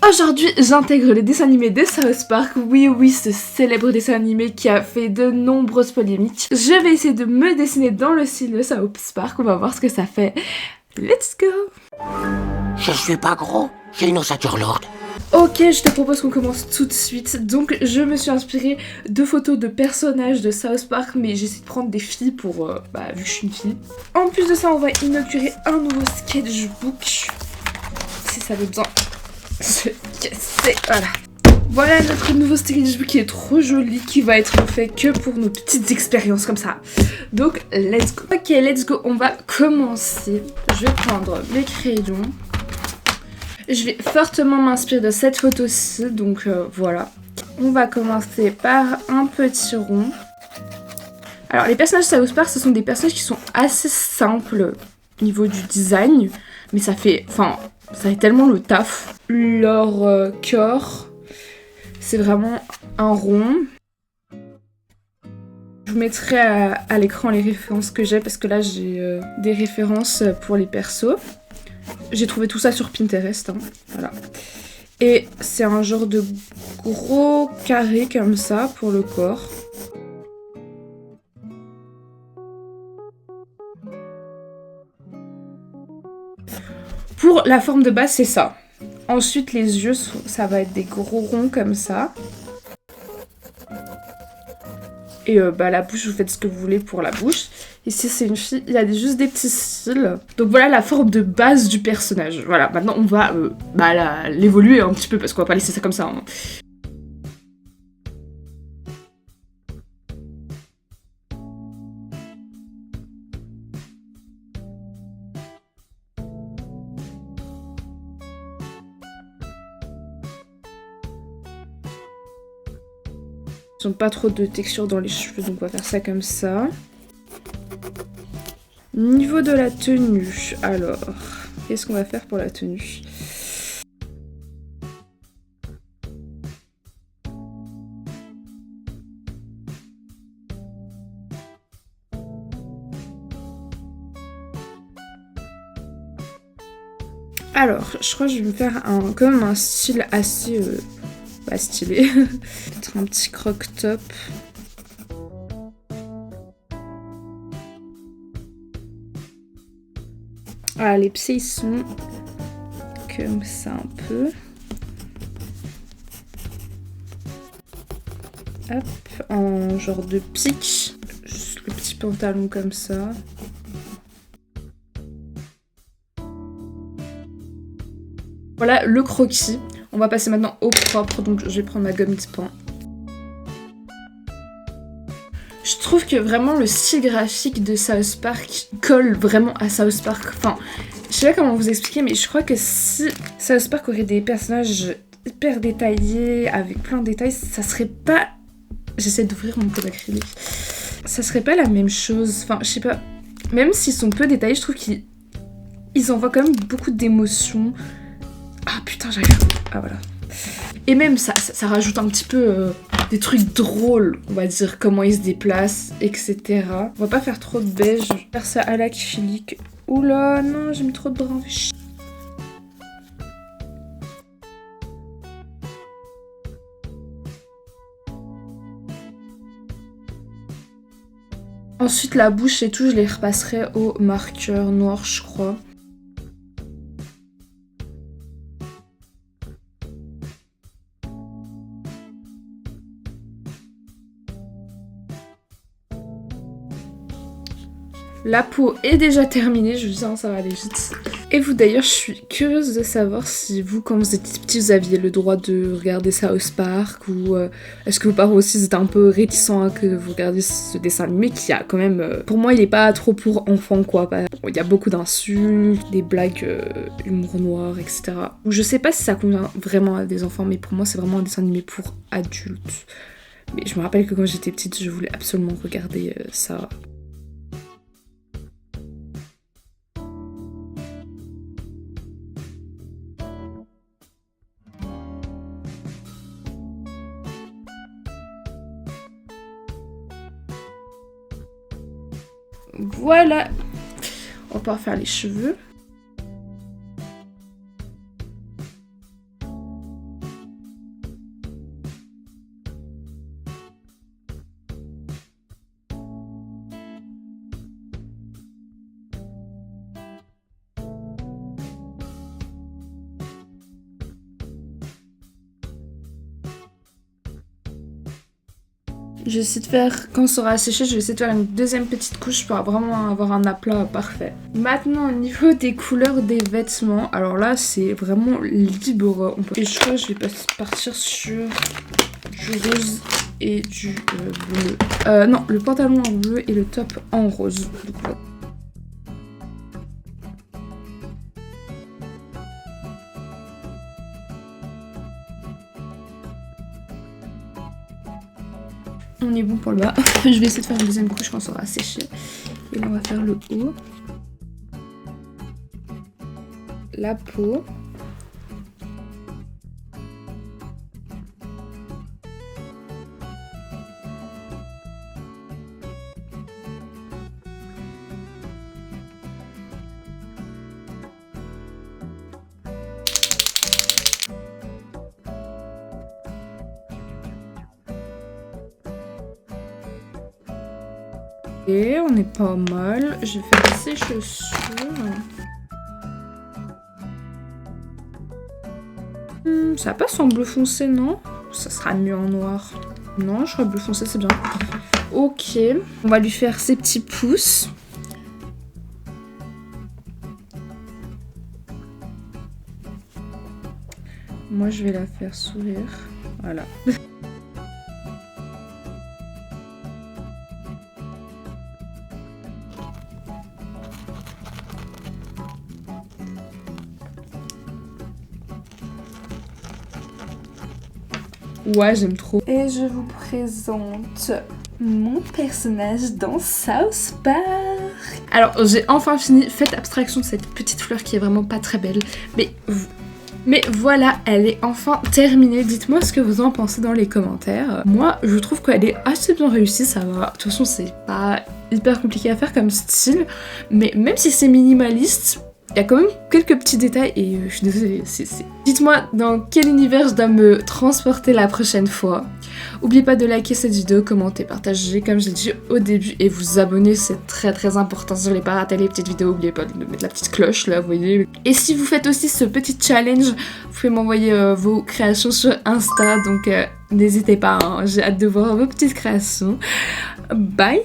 Aujourd'hui, j'intègre les dessins animés de South Park. Oui, ce célèbre dessin animé qui a fait de nombreuses polémiques. Je vais essayer de me dessiner dans le style de South Park. On va voir ce que ça fait. Let's go! Je suis pas gros, j'ai une ossature lourde. Ok, je te propose qu'on commence tout de suite. Donc, je me suis inspirée de photos de personnages de South Park, mais j'essaie de prendre des filles pour, vu que je suis une fille. En plus de ça, on va inaugurer un nouveau sketchbook. Si ça veut besoin se casser, voilà. Voilà notre nouveau sketchbook qui est trop joli, qui va être fait que pour nos petites expériences comme ça. Donc, let's go. Ok, let's go, on va commencer. Je vais prendre mes crayons. Je vais fortement m'inspirer de cette photo-ci, donc voilà. On va commencer par un petit rond. Alors, les personnages de South Park, ce sont des personnages qui sont assez simples au niveau du design, mais ça fait tellement le taf. Leur corps, c'est vraiment un rond. Je vous mettrai à l'écran les références que j'ai, parce que là, j'ai des références pour les persos. J'ai trouvé tout ça sur Pinterest, hein. Voilà. Et c'est un genre de gros carré comme ça pour le corps. Pour la forme de base, c'est ça. Ensuite, les yeux, ça va être des gros ronds comme ça. Et la bouche, vous faites ce que vous voulez pour la bouche. Ici, c'est une fille, il y a juste des petits cils. Donc voilà la forme de base du personnage. Voilà, maintenant on va l'évoluer un petit peu, parce qu'on va pas laisser ça comme ça, hein. Ils n'ont pas trop de texture dans les cheveux, donc on va faire ça comme ça. Niveau de la tenue, alors, qu'est-ce qu'on va faire pour la tenue? Alors, je crois que je vais me faire comme un style assez stylé. Peut-être un petit croc-top. Ah, les pieds, ils sont comme ça un peu. Hop, en genre de pique. Juste le petit pantalon comme ça. Voilà le croquis. On va passer maintenant au propre, donc je vais prendre ma gomme de pain. Je trouve que vraiment le style graphique de South Park colle vraiment à South Park. Enfin, je sais pas comment vous expliquer, mais je crois que si South Park aurait des personnages hyper détaillés, avec plein de détails, ça serait pas... J'essaie d'ouvrir mon pot d'acrylique. Ça serait pas la même chose. Enfin, je sais pas. Même s'ils sont peu détaillés, je trouve qu'ils envoient quand même beaucoup d'émotions. Ah putain, j'arrive. Ah voilà. Et même ça rajoute un petit peu des trucs drôles, on va dire, comment ils se déplacent, etc. On va pas faire trop de beige, je vais faire ça à l'acrylique. Oula, non, j'ai mis trop de brun. Ensuite, la bouche et tout, je les repasserai au marqueur noir, je crois. La peau est déjà terminée, je vous dis, ça va aller vite. Et vous d'ailleurs, je suis curieuse de savoir si vous, quand vous étiez petit, vous aviez le droit de regarder South Park, ou est-ce que vos parents aussi étaient un peu réticents à que vous regardiez ce dessin animé qui a quand même... pour moi, il est pas trop pour enfants, quoi. Il y a beaucoup d'insultes, des blagues, humour noir, etc. Donc, je sais pas si ça convient vraiment à des enfants, mais pour moi, c'est vraiment un dessin animé pour adultes. Mais je me rappelle que quand j'étais petite, je voulais absolument regarder ça. Voilà. On va pouvoir faire les cheveux. Je vais essayer de faire, quand ça sera séché, je vais essayer de faire une deuxième petite couche pour vraiment avoir un aplat parfait. Maintenant, au niveau des couleurs des vêtements, alors là, c'est vraiment libre. Et je crois que je vais partir sur du rose et du bleu. Non, le pantalon en bleu et le top en rose. Du coup, on est bon pour le bas. Je vais essayer de faire une deuxième couche quand ça sera séché. Et là, on va faire le haut. La peau. Et on est pas mal. Je vais faire ses chaussures. Ça passe en bleu foncé, non? Ça sera mieux en noir. Non, je crois que bleu foncé, c'est bien. Ok. On va lui faire ses petits pouces. Moi, je vais la faire sourire. Voilà. Ouais, j'aime trop. Et je vous présente mon personnage dans South Park. Alors, j'ai enfin fini. Faites abstraction de cette petite fleur qui est vraiment pas très belle. Mais voilà, elle est enfin terminée. Dites-moi ce que vous en pensez dans les commentaires. Moi, je trouve qu'elle est assez bien réussie, ça va. De toute façon, c'est pas hyper compliqué à faire comme style. Mais même si c'est minimaliste, il y a quand même quelques petits détails et je suis désolée, Dites-moi dans quel univers je dois me transporter la prochaine fois. N'oubliez pas de liker cette vidéo, commenter, partager comme j'ai dit au début et vous abonner, c'est très très important. Si vous n'avez pas raté les petites vidéos, n'oubliez pas de mettre la petite cloche là, vous voyez. Et si vous faites aussi ce petit challenge, vous pouvez m'envoyer vos créations sur Insta, donc n'hésitez pas, hein, j'ai hâte de voir vos petites créations. Bye!